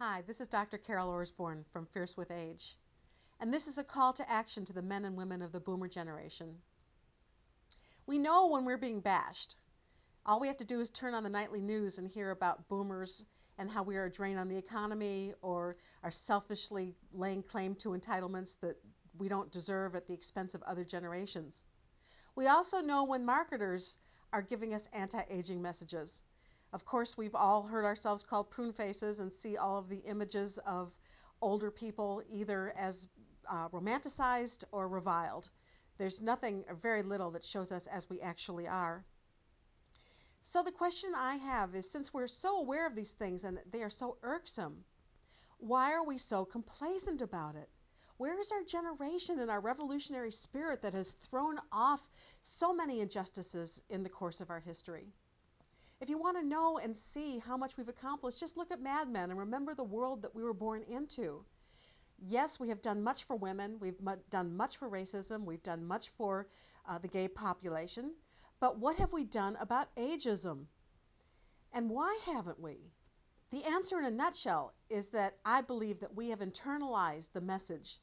Hi, this is Dr. Carol Orsborn from Fierce with Age, and this is a call to action to the men and women of the boomer generation. We know when we're being bashed. All we have to do is turn on the nightly news and hear about boomers and how we are a drain on the economy or are selfishly laying claim to entitlements that we don't deserve at the expense of other generations. We also know when marketers are giving us anti-aging messages. Of course, we've all heard ourselves called prune faces and see all of the images of older people either as romanticized or reviled. There's nothing, or very little, that shows us as we actually are. So the question I have is, since we're so aware of these things and they are so irksome, why are we so complacent about it? Where is our generation and our revolutionary spirit that has thrown off so many injustices in the course of our history? If you want to know and see how much we've accomplished, just look at Mad Men and remember the world that we were born into. Yes, we have done much for women, we've done much for racism, we've done much for the gay population, but what have we done about ageism? And why haven't we? The answer in a nutshell is that I believe that we have internalized the message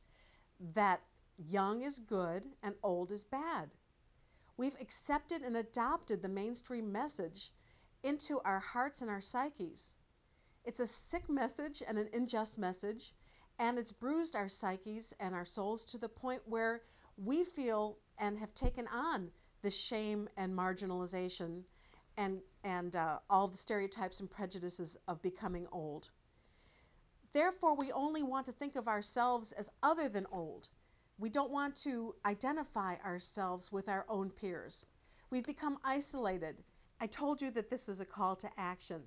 that young is good and old is bad. We've accepted and adopted the mainstream message into our hearts and our psyches. It's a sick message and an unjust message, and it's bruised our psyches and our souls to the point where we feel and have taken on the shame and marginalization and all the stereotypes and prejudices of becoming old. Therefore, we only want to think of ourselves as other than old. We don't want to identify ourselves with our own peers. We've become isolated. I told you that this is a call to action.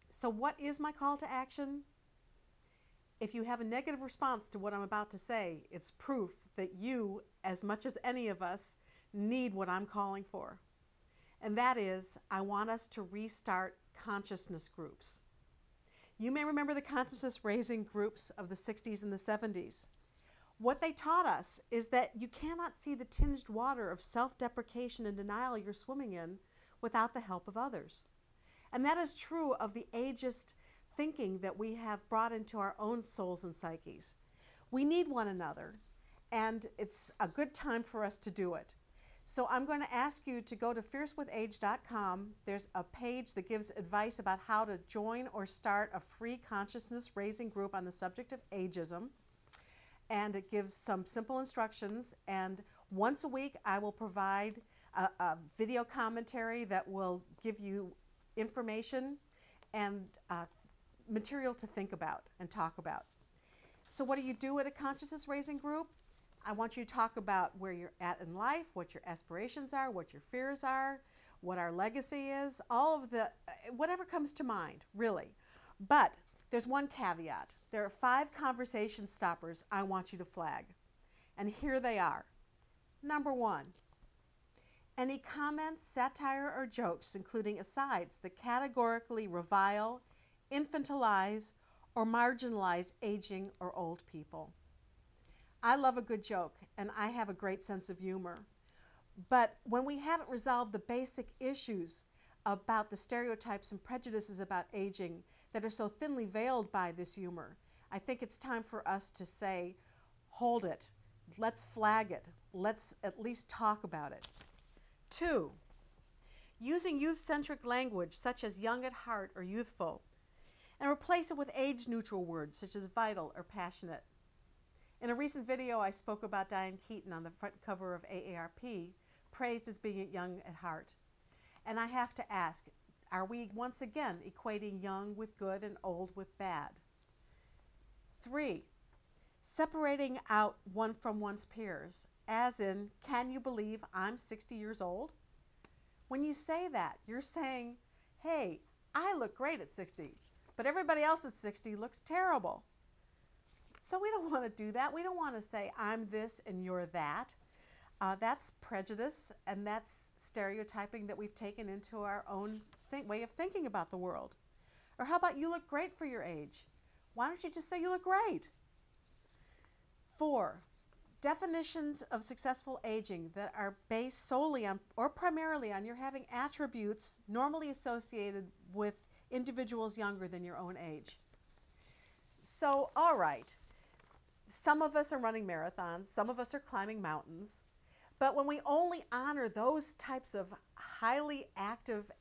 So what is my call to action? If you have a negative response to what I'm about to say, it's proof that you, as much as any of us, need what I'm calling for. And that is, I want us to restart consciousness groups. You may remember the consciousness raising groups of the 60s and the 70s. What they taught us is that you cannot see the tinged water of self-deprecation and denial you're swimming in without the help of others. And that is true of the ageist thinking that we have brought into our own souls and psyches. We need one another, and it's a good time for us to do it. So I'm going to ask you to go to fiercewithage.com. There's a page that gives advice about how to join or start a free consciousness raising group on the subject of ageism. And it gives some simple instructions, and once a week I will provide a video commentary that will give you information and material to think about and talk about. So what do you do at a consciousness raising group? I want you to talk about where you're at in life, what your aspirations are, what your fears are, what our legacy is, all of the, whatever comes to mind, really. But there's one caveat. There are 5 conversation stoppers I want you to flag. And here they are. Number 1, any comments, satire, or jokes, including asides that categorically revile, infantilize, or marginalize aging or old people. I love a good joke, and I have a great sense of humor. But when we haven't resolved the basic issues about the stereotypes and prejudices about aging that are so thinly veiled by this humor, I think it's time for us to say, hold it, let's flag it, let's at least talk about it. 2, using youth-centric language such as young at heart or youthful, and replace it with age-neutral words such as vital or passionate. In a recent video, I spoke about Diane Keaton on the front cover of AARP, praised as being young at heart. And I have to ask, are we once again equating young with good and old with bad? 3, separating out one from one's peers, as in, can you believe I'm 60 years old? When you say that, you're saying, hey, I look great at 60, but everybody else at 60 looks terrible. So we don't want to do that. We don't want to say I'm this and you're that. That's prejudice, and that's stereotyping that we've taken into our own way of thinking about the world. Or how about you look great for your age? Why don't you just say you look great? 4, definitions of successful aging that are based solely on or primarily on your having attributes normally associated with individuals younger than your own age. So, all right, some of us are running marathons, some of us are climbing mountains, but when we only honor those types of highly active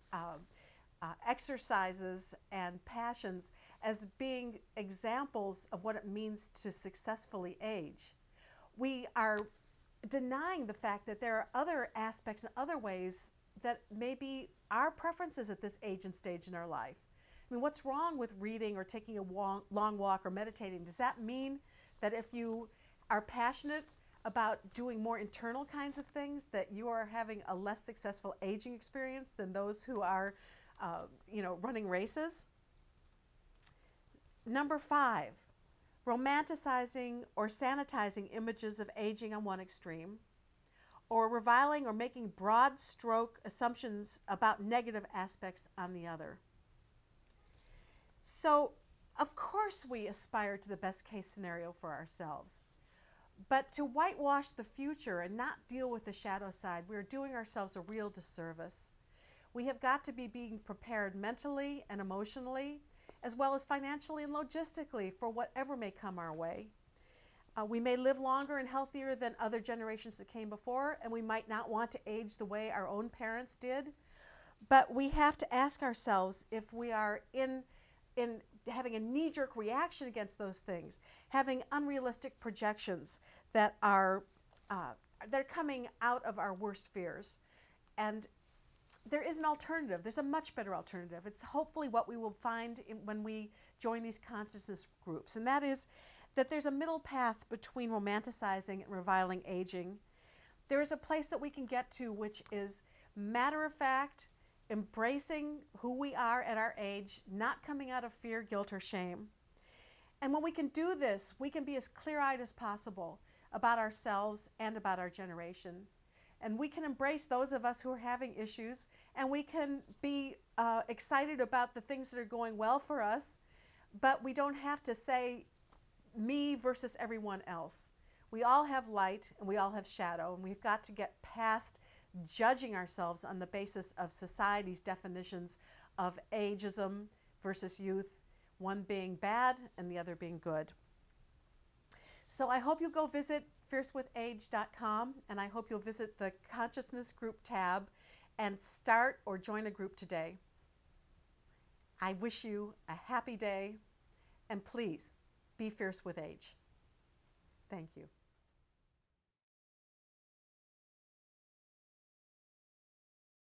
exercises and passions as being examples of what it means to successfully age, we are denying the fact that there are other aspects and other ways that may be our preferences at this age and stage in our life. I mean, what's wrong with reading or taking a long walk or meditating? Does that mean that if you are passionate about doing more internal kinds of things, that you are having a less successful aging experience than those who are, running races? Number 5, romanticizing or sanitizing images of aging on one extreme, or reviling or making broad stroke assumptions about negative aspects on the other. So, of course we aspire to the best case scenario for ourselves. But to whitewash the future and not deal with the shadow side, we're doing ourselves a real disservice. We have got to be being prepared mentally and emotionally, as well as financially and logistically, for whatever may come our way. We may live longer and healthier than other generations that came before, and we might not want to age the way our own parents did. But we have to ask ourselves if we are in having a knee-jerk reaction against those things, having unrealistic projections that are they're coming out of our worst fears. And there is an alternative. There's a much better alternative. It's hopefully what we will find when we join these consciousness groups, and that is that there's a middle path between romanticizing and reviling aging. There is a place that we can get to which is matter of fact, embracing who we are at our age, not coming out of fear, guilt, or shame. And when we can do this, we can be as clear-eyed as possible about ourselves and about our generation. And we can embrace those of us who are having issues, and we can be excited about the things that are going well for us, but we don't have to say me versus everyone else. We all have light and we all have shadow, and we've got to get past judging ourselves on the basis of society's definitions of ageism versus youth, one being bad and the other being good. So I hope you'll go visit fiercewithage.com, and I hope you'll visit the Consciousness Group tab and start or join a group today. I wish you a happy day, and please be fierce with age. Thank you.